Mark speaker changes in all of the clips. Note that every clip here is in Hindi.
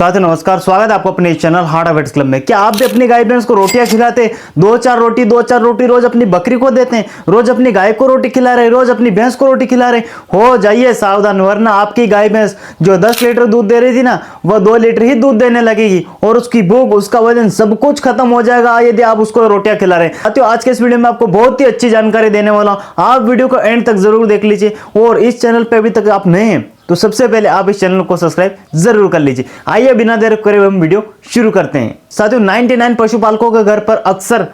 Speaker 1: साथियों नमस्कार, स्वागत है आपको अपने चैनल हार्ड हैबिट्स क्लब में। क्या आप भी अपनी गाय भैंस को रोटियां खिलाते? दो चार रोटी रोज अपनी बकरी को देते हैं, रोज अपनी गाय को रोटी खिला रहे, रोज अपनी भैंस को रोटी खिला रहे? हो जाइए सावधान, वरना आपकी गाय भैंस जो 10 लीटर दूध दे रही थी ना, वह 2 लीटर ही दूध देने लगेगी और उसकी भूख, उसका वजन सब कुछ खत्म हो जाएगा यदि आप उसको रोटियां खिला रहे हैं। साथियों आज के इस वीडियो में आपको बहुत ही अच्छी जानकारी देने वाला हूं, आप वीडियो को एंड तक जरूर देख लीजिए। और इस चैनल पर अभी तक आप नए हैं तो सबसे पहले आप इस चैनल को सब्सक्राइब जरूर कर लीजिए। आइए बिना देर करे हम वीडियो शुरू करते हैं। साथियों 99 पशुपालकों के घर पर अक्सर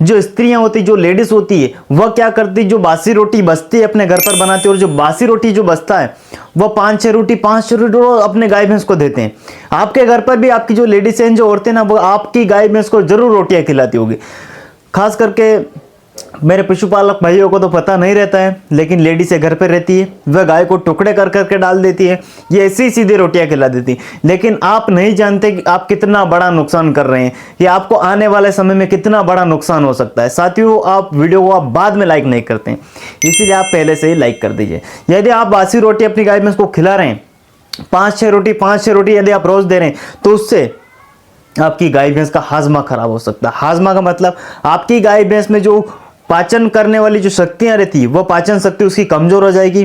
Speaker 1: जो स्त्रियां होती, जो लेडीज होती है, वह क्या करती, जो बासी रोटी बचती है अपने घर पर बनाती है, और जो बासी रोटी जो बचता है वह 5-6 रोटी अपने गाय भैंस को देते हैं। आपके घर पर भी आपकी जो लेडीज हैं, जो औरतें ना, वो आपकी गाय भैंस को जरूर रोटियां खिलाती होगी। खास करके मेरे पशुपालक भाइयों को तो पता नहीं रहता है, लेकिन लेडी से घर पे रहती है, वह गाय को टुकड़े कर करके डाल देती है, ये ऐसी सीधी रोटियां खिला देती है। लेकिन आप नहीं जानते कि आप कितना बड़ा नुकसान कर रहे हैं, ये आपको आने वाले समय में कितना बड़ा नुकसान हो सकता है। साथियों आप वीडियो को आप बाद में लाइक नहीं करते हैं, इसीलिए आप पहले से ही लाइक कर दीजिए। यदि आप बासी रोटी अपनी गाय में उसको खिला रहे हैं, 5-6 रोटी यदि आप रोज दे रहे हैं, तो उससे आपकी गाय भैंस का हाजमा खराब हो सकता है। हाजमा का मतलब आपकी गाय भैंस में जो पाचन करने वाली जो शक्तियां रहती है, वह पाचन शक्ति उसकी कमजोर हो जाएगी।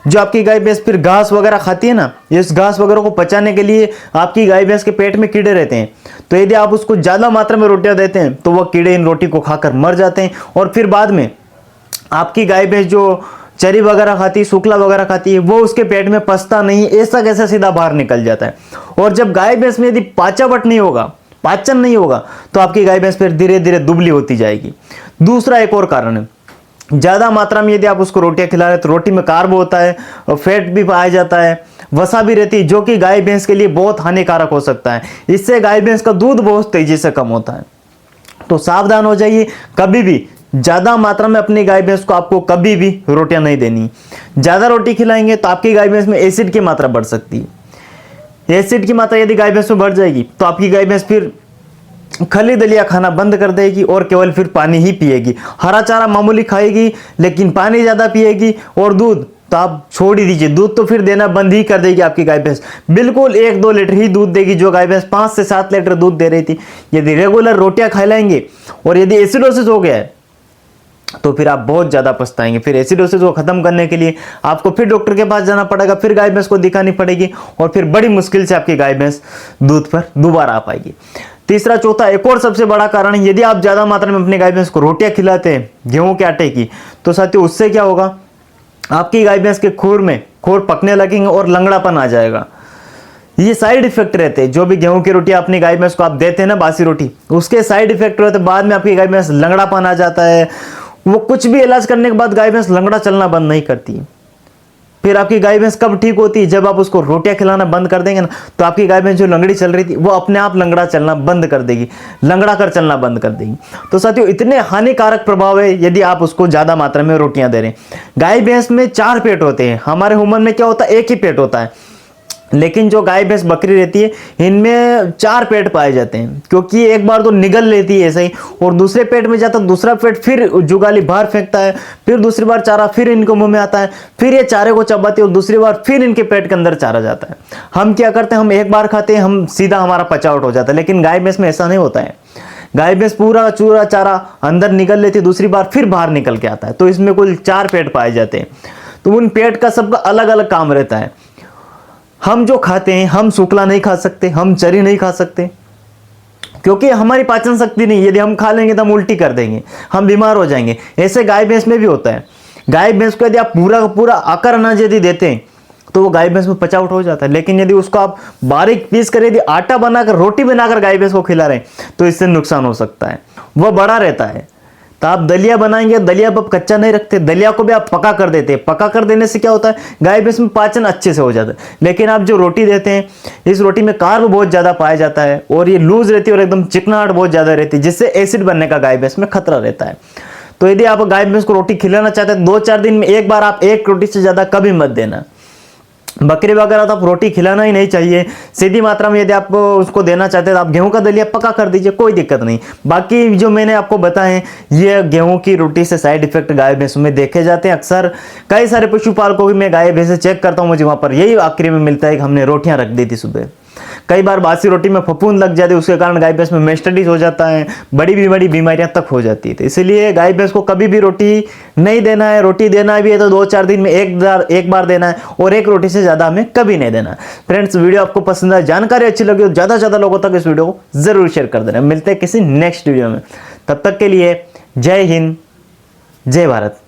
Speaker 1: जो आपकी गाय भैंस फिर घास वगैरह खाती है ना, इस घास वगैरह को पचाने के लिए आपकी गाय भैंस के पेट में कीड़े रहते हैं। तो यदि आप उसको ज्यादा मात्रा में रोटियां देते हैं तो वह कीड़े इन रोटी को खाकर मर जाते हैं, और फिर बाद में आपकी गाय भैंस जो चरी वगैरह खाती है, शुक्ला वगैरह खाती है, वो उसके पेट में पचता नहीं, ऐसा कैसा सीधा बाहर निकल जाता है। और जब गाय भैंस में यदि पाचन नहीं होगा तो आपकी गाय भैंस फिर धीरे धीरे दुबली होती जाएगी। दूसरा एक और कारण है, ज्यादा मात्रा में यदि आप उसको रोटियां खिला रहे हैं तो रोटी में कार्ब होता है और फैट भी पाया जाता है, वसा भी रहती है, जो कि गाय भैंस के लिए बहुत हानिकारक हो सकता है। इससे गाय भैंस का दूध बहुत तेजी से कम होता है। तो सावधान हो जाइए, कभी भी ज्यादा मात्रा में अपनी गाय भैंस को आपको कभी भी रोटियां नहीं देनी। ज्यादा रोटी खिलाएंगे तो आपकी गाय भैंस में एसिड की मात्रा बढ़ सकती है। एसिड की मात्रा यदि गाय भैंस में बढ़ जाएगी तो आपकी गाय भैंस फिर खली दलिया खाना बंद कर देगी और केवल फिर पानी ही पिएगी। हरा चारा मामूली खाएगी लेकिन पानी ज्यादा पिएगी, और दूध तो आप छोड़ ही दीजिए, दूध तो फिर देना बंद ही कर देगी आपकी गाय भैंस। बिल्कुल 1-2 लीटर ही दूध देगी, जो गाय भैंस 5 से 7 लीटर दूध दे रही थी। यदि रेगुलर रोटियां खिलाएंगे और यदि एसिडोसिस हो गया है तो फिर आप बहुत ज्यादा पछताएंगे। फिर एसिडोसिस को खत्म करने के लिए आपको फिर डॉक्टर के पास जाना पड़ेगा, फिर गाय भैंस को दिखानी पड़ेगी, और फिर बड़ी मुश्किल से आपकी गाय भैंस दूध पर दोबारा आ पाएगी। तीसरा चौथा एक और सबसे बड़ा कारण, यदि आप ज्यादा मात्रा में अपनी गाय भैंस को रोटियां खिलाते हैं गेहूं के आटे की, तो साथियों उससे क्या होगा, आपकी गाय भैंस के खुर पकने लगेंगे और लंगड़ापन आ जाएगा। ये साइड इफेक्ट रहते हैं। जो भी गेहूं की रोटी अपनी गाय भैंस को आप देते हैं ना, बासी रोटी, उसके साइड इफेक्ट रहते हैं। बाद में आपकी गाय भैंस लंगड़ापन आ जाता है। वो कुछ भी इलाज करने के बाद गाय भैंस लंगड़ा चलना बंद नहीं करती। फिर आपकी गाय भैंस कब ठीक होती है, जब आप उसको रोटियां खिलाना बंद कर देंगे ना, तो आपकी गाय भैंस जो लंगड़ी चल रही थी वो अपने आप लंगड़ा चलना बंद कर देगी, लंगड़ा कर चलना बंद कर देगी। तो साथियों इतने हानिकारक प्रभाव है यदि आप उसको ज्यादा मात्रा में रोटियां दे रहे हैं। गाय भैंस में 4 पेट होते हैं, हमारे ह्यूमन में क्या होता है, 1 ही पेट होता है। लेकिन जो गाय भैंस बकरी रहती है, इनमें 4 पेट पाए जाते हैं, क्योंकि एक बार तो निगल लेती है ऐसे ही, और दूसरे पेट में जाता है, दूसरा पेट फिर जुगाली बाहर फेंकता है, फिर दूसरी बार चारा फिर इनको मुंह में आता है, फिर ये चारे को चबाती है और दूसरी बार फिर इनके पेट के अंदर चारा जाता है। हम क्या करते हैं, हम एक बार खाते हैं, हम सीधा हमारा पचावट हो जाता है। लेकिन गाय भैंस में ऐसा नहीं होता है। गाय भैंस पूरा चूरा चारा अंदर निकल लेती है, दूसरी बार फिर बाहर निकल के आता है। तो इसमें कुल 4 पेट पाए जाते हैं। तो उन पेट का सबका अलग अलग काम रहता है। हम जो खाते हैं, हम शुक्ला नहीं खा सकते, हम चरी नहीं खा सकते, क्योंकि हमारी पाचन शक्ति नहीं। यदि हम खा लेंगे तो हम उल्टी कर देंगे, हम बीमार हो जाएंगे। ऐसे गाय भैंस में भी होता है। गाय भैंस को यदि आप पूरा का पूरा आकर अनाज यदि देते हैं तो वो गाय भैंस में पचावट हो जाता है। लेकिन यदि उसको आप बारीक पीस कर यदि आटा बनाकर, रोटी बनाकर गाय भैंस को खिला रहे हैं तो इससे नुकसान हो सकता है, वह बड़ा रहता है। तो आप दलिया बनाएंगे, दलिया आप कच्चा नहीं रखते, दलिया को भी आप पका कर देते हैं। पका कर देने से क्या होता है, गाय भैंस में पाचन अच्छे से हो जाता है। लेकिन आप जो रोटी देते हैं, इस रोटी में कार्ब बहुत ज्यादा पाया जाता है, और ये लूज रहती है और एकदम चिकनाहट बहुत ज्यादा रहती है, जिससे एसिड बनने का गाय भैंस में खतरा रहता है। तो यदि आप गाय भैंस को रोटी खिलाना चाहते हैं, 2-4 दिन में एक बार आप 1 रोटी से ज्यादा कभी मत देना। बकरी वगैरह तो आप रोटी खिलाना ही नहीं चाहिए। सीधी मात्रा में यदि आप उसको देना चाहते हैं तो आप गेहूं का दलिया पका कर दीजिए, कोई दिक्कत नहीं। बाकी जो मैंने आपको बताए हैं, ये गेहूं की रोटी से साइड इफेक्ट गाय भैंसों में देखे जाते हैं। अक्सर कई सारे पशुपालकों की मैं गाय भैंसे चेक करता हूं, मुझे वहां पर यही आखिरी में मिलता है कि हमने रोटियां रख दी थी सुबह। कई बार बासी रोटी में फफूंद लग जाती है, उसके कारण गाय भैंस में मेस्टाइटिस हो जाता है, बड़ी बड़ी बीमारियां तक हो जाती है। तो इसलिए गाय भैंस को कभी भी रोटी नहीं देना है। रोटी देना भी है तो 2-4 दिन में एक बार देना है, और एक रोटी से ज़्यादा हमें कभी नहीं देना। फ्रेंड्स, वीडियो आपको पसंद आए, जानकारी अच्छी लगी तो ज़्यादा से ज़्यादा लोगों तक इस वीडियो को ज़रूर शेयर कर देना। मिलते हैं किसी नेक्स्ट वीडियो में, तब तक के लिए जय हिंद, जय भारत।